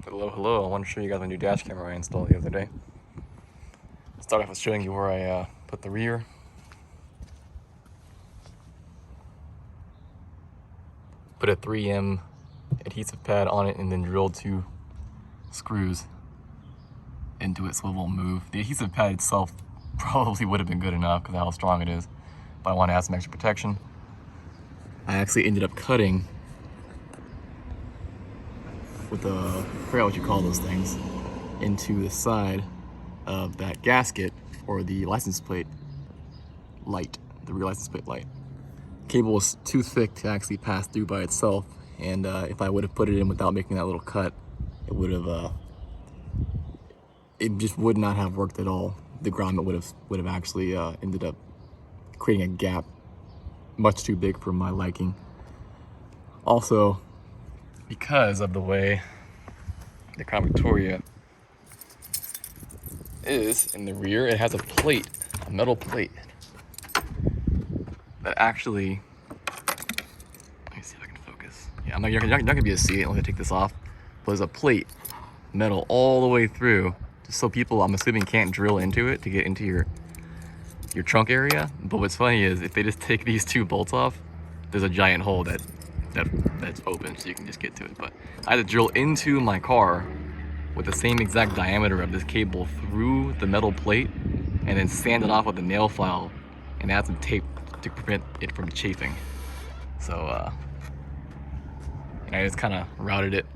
Hello. I want to show you guys my new dash camera I installed the other day. Start off with showing you where I put the rear. Put a 3M adhesive pad on it and then drilled 2 screws into it so it won't move. The adhesive pad itself probably would have been good enough because of how strong it is, but I want to add some extra protection. I actually ended up cutting with I forgot what you call those things, into the side of that gasket or the license plate light, the rear license plate light. Cable was too thick to actually pass through by itself, and if I would have put it in without making that little cut, it would have it just would not have worked at all. The grommet would have actually ended up creating a gap much too big for my liking. Also, because of the way the Crown Victoria is in the rear, it has a plate, a metal plate that actually, let me see if I can focus. Yeah, you're not gonna be able to see it. Let me take this off. But there's a plate, metal all the way through, just so people, I'm assuming, can't drill into it to get into your trunk area. But what's funny is if they just take these 2 bolts off, there's a giant hole that's open, so you can just get to it. But I had to drill into my car with the same exact diameter of this cable through the metal plate and then sand it off with a nail file and add some tape to prevent it from chafing. So and I just kind of routed it.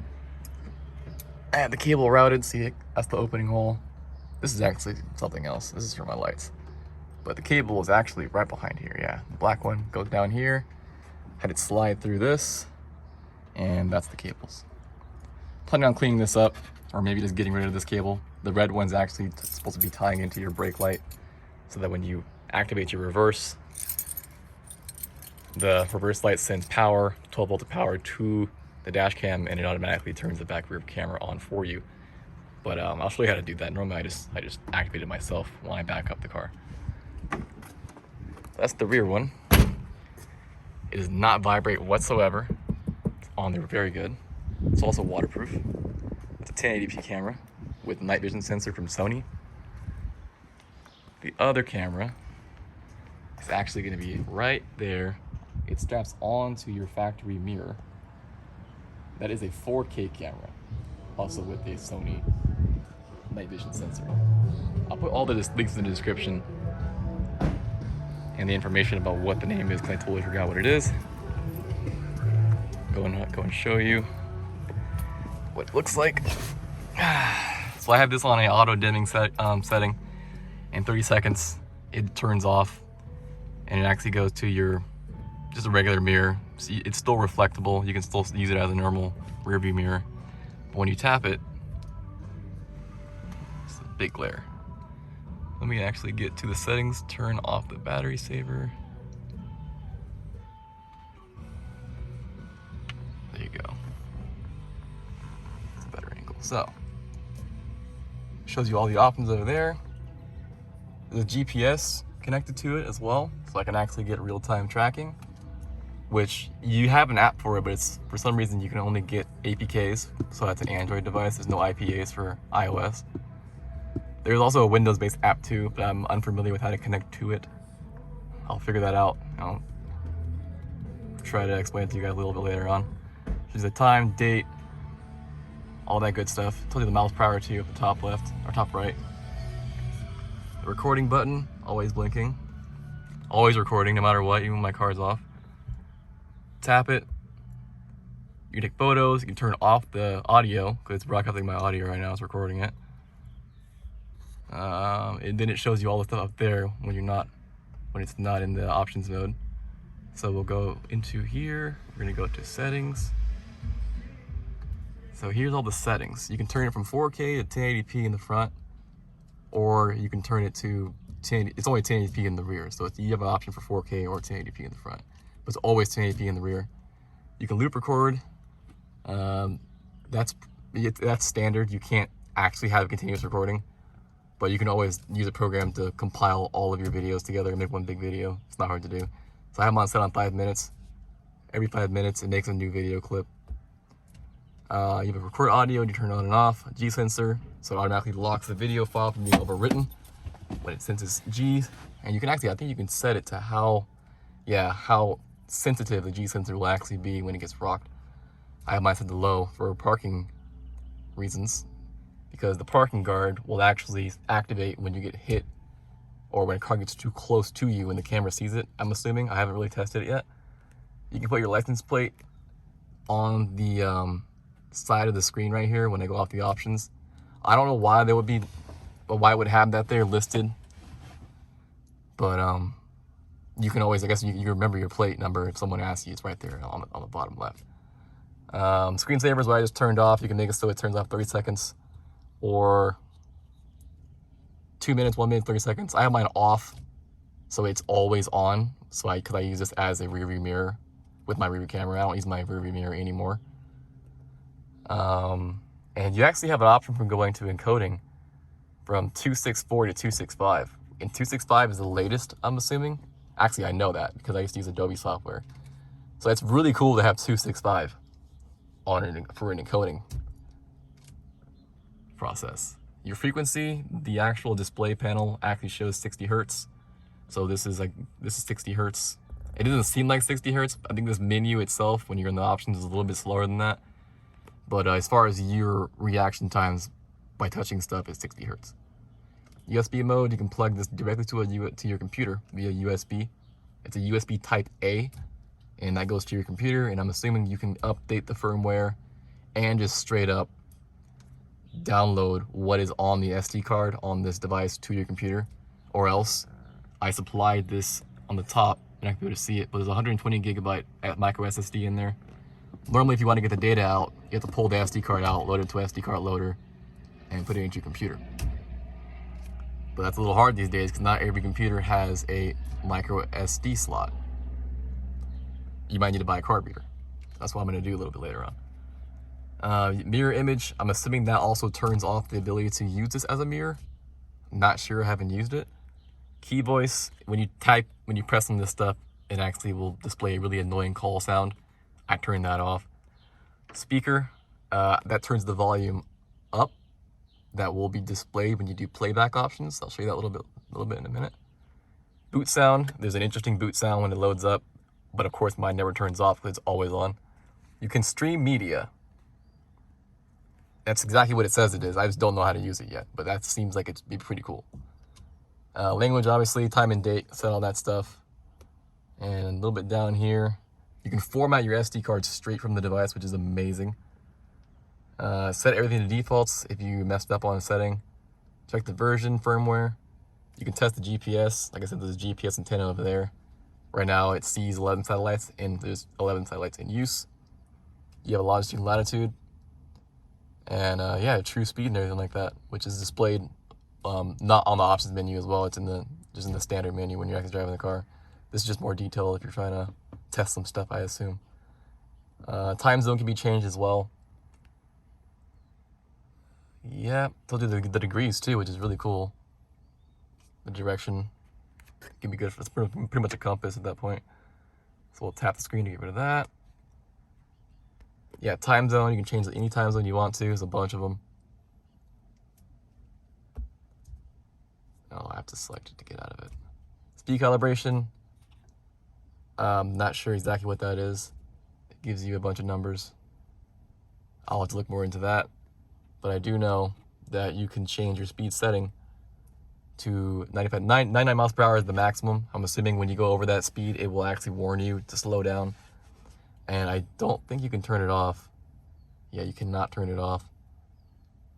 I had the cable routed, see it, that's the opening hole. This is actually something else. This is for my lights. But the cable is actually right behind here, yeah. The black one goes down here. Had it slide through this, and that's the cables. Planning on cleaning this up, or maybe just getting rid of this cable. The red one's actually supposed to be tying into your brake light, so that when you activate your reverse, the reverse light sends power, 12 volt of power, to the dash cam, and it automatically turns the back rear camera on for you. But I'll show you how to do that. Normally I just activate it myself when I back up the car. That's the rear one. It does not vibrate whatsoever. It's on there very good. It's also waterproof. It's a 1080p camera with night vision sensor from Sony. The other camera is actually going to be right there. It straps onto your factory mirror. That is a 4K camera, also with a Sony night vision sensor. I'll put all the links in the description and the information about what the name is, because I totally forgot what it is. Go and show you what it looks like. So I have this on a auto dimming setting. In 30 seconds, it turns off, and it actually goes to just a regular mirror. So it's still reflectable. You can still use it as a normal rear view mirror. But when you tap it, it's a big glare. Let me actually get to the settings, turn off the battery saver. There you go. It's a better angle. So, shows you all the options over there. There's a GPS connected to it as well, so I can actually get real-time tracking, which you have an app for it, but it's, for some reason, you can only get APKs, so that's an Android device. There's no IPAs for iOS. There's also a Windows-based app too, but I'm unfamiliar with how to connect to it. I'll figure that out. I'll try to explain it to you guys a little bit later on. There's a time, date, all that good stuff. Tells you the miles per hour too at the top left, or top right. The recording button, always blinking. Always recording, no matter what, even when my car's off. Tap it. You can take photos, you can turn off the audio, because it's broadcasting my audio right now, it's recording it. And then it shows you all the stuff up there when it's not in the options mode. So we'll go into here, we're gonna go to settings. So here's all the settings. You can turn it from 4K to 1080p in the front, or you can turn it to it's only 1080p in the rear. So you have an option for 4K or 1080p in the front, but it's always 1080p in the rear. You can loop record. That's standard. You can't actually have continuous recording, but you can always use a program to compile all of your videos together and make one big video. It's not hard to do. So I have mine set on 5 minutes. Every 5 minutes, it makes a new video clip. You have a record audio, you turn it on and off, a G sensor, so it automatically locks the video file from being overwritten when it senses G. And you can actually, I think you can set it to how sensitive the G sensor will actually be when it gets rocked. I have mine set to low for parking reasons, because the parking guard will actually activate when you get hit or when a car gets too close to you when the camera sees it, I'm assuming. I haven't really tested it yet. You can put your license plate on the side of the screen right here when I go off the options. I don't know why there would be, why it would have that there listed, but you can always, I guess you remember your plate number if someone asks you, it's right there on the bottom left. Screensaver is what I just turned off. You can make it so it turns off 30 seconds or 2 minutes, 1 minute, 30 seconds. I have mine off, so it's always on. So because I use this as a rear view mirror with my rear view camera. I don't use my rear view mirror anymore. And you actually have an option from going to encoding from 264 to 265. And 265 is the latest, I'm assuming. Actually, I know that because I used to use Adobe software. So it's really cool to have 265 for an encoding process. Your frequency, the actual display panel actually shows 60 hertz. So this is 60 hertz. It doesn't seem like 60 hertz. I think this menu itself, when you're in the options, is a little bit slower than that. But as far as your reaction times by touching stuff, is 60 hertz. USB mode, you can plug this directly to your computer via USB. It's a USB type A, and that goes to your computer, and I'm assuming you can update the firmware and just straight up download what is on the SD card on this device to your computer, or else I supplied this on the top, and I can be able to see it, but there's 120 gigabyte micro SSD in there. Normally, if you want to get the data out, you have to pull the SD card out, load it to an SD card loader, and put it into your computer. But that's a little hard these days because not every computer has a micro SD slot. You might need to buy a card reader. That's what I'm going to do a little bit later on. Mirror image, I'm assuming that also turns off the ability to use this as a mirror. Not sure, I haven't used it. Key voice, when you press on this stuff, it actually will display a really annoying call sound. I turn that off. Speaker, that turns the volume up. That will be displayed when you do playback options. I'll show you that a little bit in a minute. Boot sound, there's an interesting boot sound when it loads up, but of course mine never turns off because it's always on. You can stream media. That's exactly what it says it is. I just don't know how to use it yet, but that seems like it'd be pretty cool. Language, obviously, time and date, set all that stuff. And a little bit down here, you can format your SD card straight from the device, which is amazing. Set everything to defaults if you messed up on a setting. Check the version, firmware. You can test the GPS. Like I said, there's a GPS antenna over there. Right now it sees 11 satellites, and there's 11 satellites in use. You have a longitude and latitude. And yeah, true speed and everything like that, which is displayed not on the options menu as well. It's just in the standard menu when you're actually driving the car. This is just more detail if you're trying to test some stuff, I assume. Time zone can be changed as well. Yeah, told you the degrees too, which is really cool. The direction can be good. It's pretty much a compass at that point. So we'll tap the screen to get rid of that. Yeah, time zone, you can change any time zone you want to. There's a bunch of them. Oh, I have to select it to get out of it. Speed calibration. Not sure exactly what that is. It gives you a bunch of numbers. I'll have to look more into that. But I do know that you can change your speed setting to 99 miles per hour is the maximum. I'm assuming when you go over that speed, it will actually warn you to slow down. And I don't think you can turn it off. Yeah, you cannot turn it off.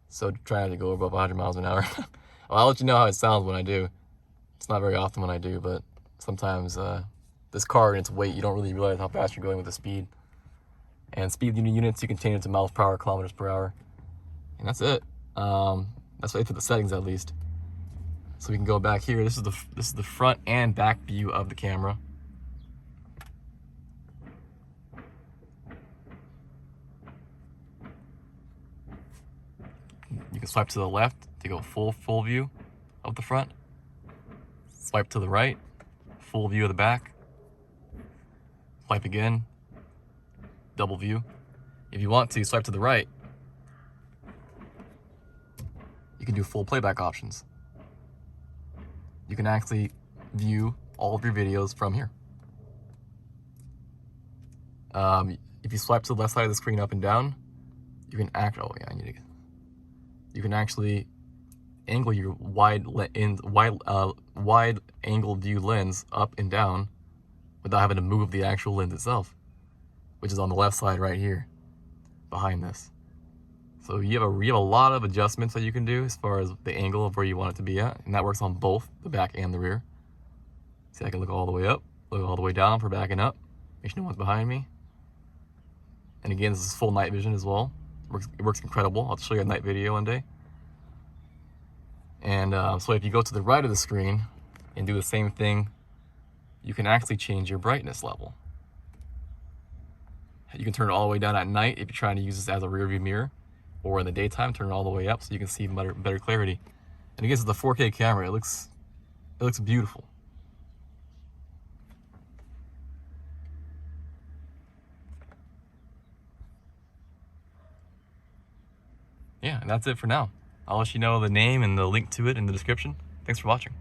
So try not to go above 100 miles an hour. Well, I'll let you know how it sounds when I do. It's not very often when I do, but sometimes this car and its weight, you don't really realize how fast you're going with the speed. And speed units, you can change it to miles per hour, kilometers per hour. And that's it. That's it for the settings, at least. So we can go back here. This is the front and back view of the camera. You can swipe to the left to go full view of the front. Swipe to the right, full view of the back. Swipe again, double view. If you want to swipe to the right, you can do full playback options. You can actually view all of your videos from here. If you swipe to the left side of the screen up and down, you can you can actually angle your wide angle view lens up and down without having to move the actual lens itself, which is on the left side right here behind this. So you have a lot of adjustments that you can do as far as the angle of where you want it to be at, and that works on both the back and the rear. See, I can look all the way up, look all the way down for backing up, make sure no one's behind me. And again, this is full night vision as well. It works incredible. I'll show you a night video one day. And so if you go to the right of the screen and do the same thing, you can actually change your brightness level. You can turn it all the way down at night if you're trying to use this as a rear view mirror, or in the daytime, turn it all the way up so you can see better clarity. And again, it's the 4K camera. It looks beautiful. Yeah, and that's it for now. I'll let you know the name and the link to it in the description. Thanks for watching.